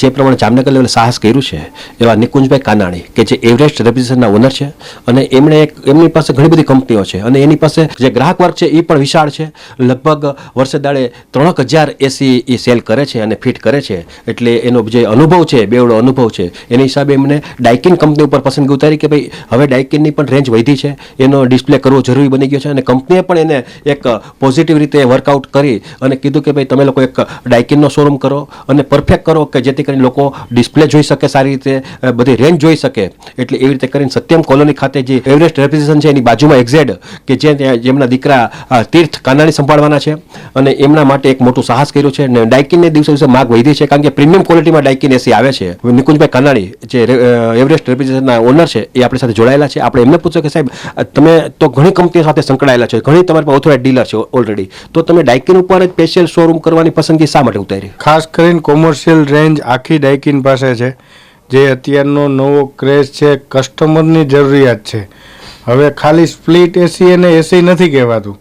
જે પ્રમાણે જામનગર લેવલે સાહસ કર્યું છે એવા નિકુંજભાઈ કાનાણી કે જે એવરેસ્ટ રેફ્રિજરેશનના ઓનર છે અને એમની પાસે ઘણી બધી કંપનીઓ છે અને એની પાસે જે ગ્રાહક વર્ગ છે એ પણ વિશાળ છે. લગભગ વર્ષે દાડે 3000 એસી એ સેલ કરે છે અને ફિટ કરે છે. એટલે એનો જે અનુભવ છે, બેવડો અનુભવ છે, એની હિસાબે એમને ડાયકિન કંપની ઉપર પસંદગી ઉતારી કે ભાઈ હવે ડાયકિનની પણ રેન્જ વધી છે, એનો ડિસ્પ્લે કરવો જરૂરી બની ગયો છે અને કંપનીએ પણ એને એક પોઝિટિવ રીતે વર્કઆઉટ કરી અને કીધું કે ભાઈ તમે લોકો એક ડાયકિનનો શોરૂમ કરો અને પરફેક્ટ કરો કે જેથી કરીને લોકો ડિસ્પ્લે જોઈ શકે, સારી રીતે બધી રેન્જ જોઈ શકે. એટલે એવી રીતે કરીને સત્યમ કોલોની ખાતે જે એવરેસ્ટ રેફ્રિજરેશન છે એની બાજુમાં એક્ઝેડ કે જેમના દીકરા તીર્થ કાનાણી સંભાળવાના છે અને એમના માટે એક મોટું સાહસ કર્યું છે. અને ડાયકિનને દિવસે દિવસે માગ વધી છે કારણ કે પ્રીમિયમ ક્વોલિટીમાં ડાયકિન એસી આવે છે. નિકુંજભાઈ કાનાણી જે એવરેસ્ટ રેફ્રિજરેશનના ઓનર છે એ આપણી સાથે જોડાયેલા છે. આપણે એમને પૂછ્યું કે સાહેબ તમે તો ઘણી કંપનીઓ સાથે સંકળાયેલા છો, ઘણી તમારી પાસે ઓથોરાઇઝ ડીલર છે ઓલરેડી, તો તમે ડાયકિન ઉપર જ સ્પેશિયલ શોરૂમ કરવાની પસંદગી શા માટે ઉતારી? ખાસ કરીને કોમર્શિયલ રેન્જ આખી ડાયકિન પાસે છે. જે અત્યારનો નવો ક્રેઝ છે, કસ્ટમરની જરૂરિયાત છે. હવે ખાલી સ્પ્લિટ એસી અને એસી નથી કહેવાતું.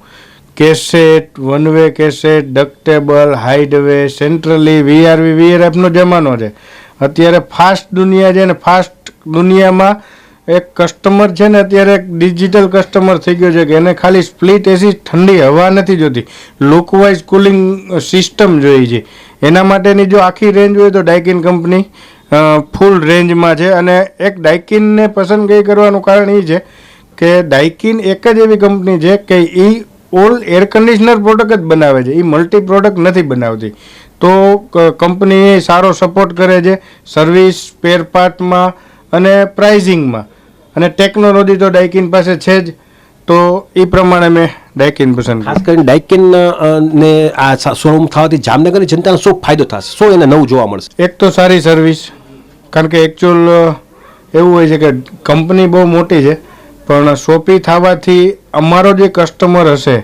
Cassette, one way cassette, ductable, hideaway, centrally, વીઆરએફનો જમાનો છે. અત્યારે ફાસ્ટ દુનિયા છે ને ફાસ્ટ દુનિયામાં એક કસ્ટમર છે ને અત્યારે એક ડિજિટલ કસ્ટમર થઈ ગયો છે કે એને ખાલી સ્પ્લિટ એસી ઠંડી હવા નથી જોતી, લુકવાઇઝ કુલિંગ સિસ્ટમ જોઈએ છે. એના માટેની જો આખી રેન્જ હોય તો ડાયકિન કંપની ફૂલ રેન્જમાં છે. અને એક ડાયકિનને પસંદગી કરવાનું કારણ એ છે કે ડાયકિન એક જ એવી કંપની છે કે એ ઓલ એર કન્ડિશનર પ્રોડક્ટ જ બનાવે છે, એ મલ્ટી પ્રોડક્ટ નથી બનાવતી. તો કંપની સારો સપોર્ટ કરે છે સર્વિસ, સ્પેર પાર્ટમાં અને પ્રાઇઝિંગમાં, અને ટેકનોલોજી તો ડાયકિન પાસે છે જ. તો એ પ્રમાણે મેં ડાયકિન પસંદ. ખાસ કરીને ડાયકિન ને આ શોરૂમ થવાથી જામનગરની જનતાને શું ફાયદો થશે, શું એને નવું જોવા મળશે? એક તો સારી સર્વિસ, કારણ કે એકચ્યુઅલ એવું હોય છે કે કંપની બહુ મોટી છે પણ શોપી થવાથી અમારો જે કસ્ટમર હશે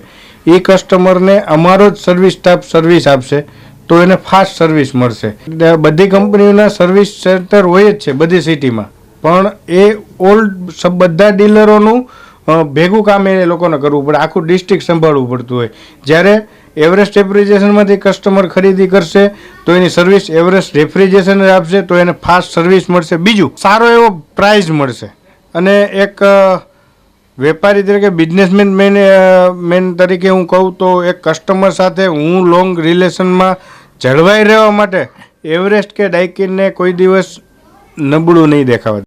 એ કસ્ટમરને અમારો જ સર્વિસ સ્ટાફ સર્વિસ આપશે તો એને ફાસ્ટ સર્વિસ મળશે. બધી કંપનીઓના સર્વિસ સેન્ટર હોય જ છે બધી સિટીમાં, પણ એ બધા ડીલરોનું ભેગું કામ એ લોકોને કરવું પડે, આખું ડિસ્ટ્રિક્ટ સંભાળવું પડતું હોય. જ્યારે એવરેસ્ટ રેફ્રિજરેશનમાંથી કસ્ટમર ખરીદી કરશે તો એની સર્વિસ એવરેસ્ટ રેફ્રિજરેશન આપશે તો એને ફાસ્ટ સર્વિસ મળશે. બીજું સારો એવો પ્રાઇઝ મળશે. અને એક વેપારી તરીકે બિઝનેસમેન મેન તરીકે હું કહું તો એક કસ્ટમર સાથે હું લોંગ રિલેશનમાં જળવાઈ રહેવા માટે એવરેસ્ટ કે ડાયકિનને કોઈ દિવસ નબળું નહીં દેખાવા.